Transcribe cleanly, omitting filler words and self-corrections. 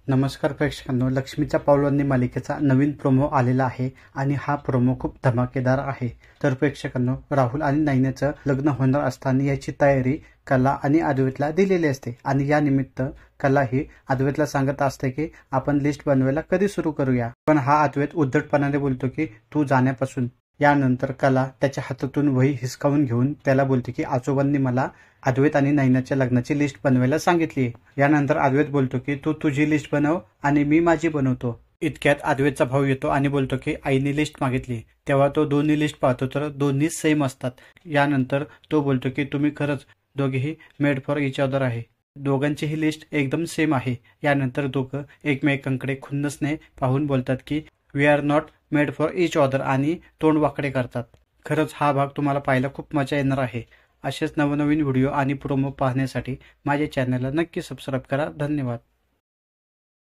नमस्कार प्रेक्षकांनो, लक्ष्मीच्या पावलांनी मालिकेचा नवीन प्रोमो आलेला आहे आणि हा प्रोमो खूप धमाकेदार आहे। तर प्रेक्षकांनो, राहुल आणि नैनाचं लग्न होणार असताना याची तयारी कला आणि अद्वैतला दिलेली असते आणि या निमित्त कला ही अद्वैतला सांगत असते की आपण लिस्ट बनवायला कधी सुरू करूया, पण हा अद्वैत उद्धटपणाने बोलतो की तू जाण्यापासून। यानंतर कला त्याच्या हातातून वही हिसकावून घेऊन त्याला बोलते की आजोबांनी मला अद्वैत आणि नैनाच्या लग्नाची लिस्ट बनवायला सांगितली। यानंतर अद्वैत बोलतो की तू तुझी लिस्ट बनव आणि मी माझी बनवतो। इतक्यात अद्वैतचा भाऊ येतो आणि बोलतो की आईने लिस्ट मागितली। तेव्हा तो दोन्ही लिस्ट पाहतो तर दोन्ही सेम असतात। यानंतर तो बोलतो की तुम्ही खरंच दोघेही मेड फॉर इच अदर आहे, दोघांचीही लिस्ट एकदम सेम आहे। यानंतर दोघं एकमेकांकडे खुन्नसने पाहून बोलतात की we are not made for each other आणि तोंड वाकडे करतात। खरंच हा भाग तुम्हाला पाहायला खूप मजा येणार आहे। असेच नवनवीन व्हिडिओ आणि प्रोमो पाहण्यासाठी माझ्या चॅनलला नक्की सबस्क्राईब करा। धन्यवाद।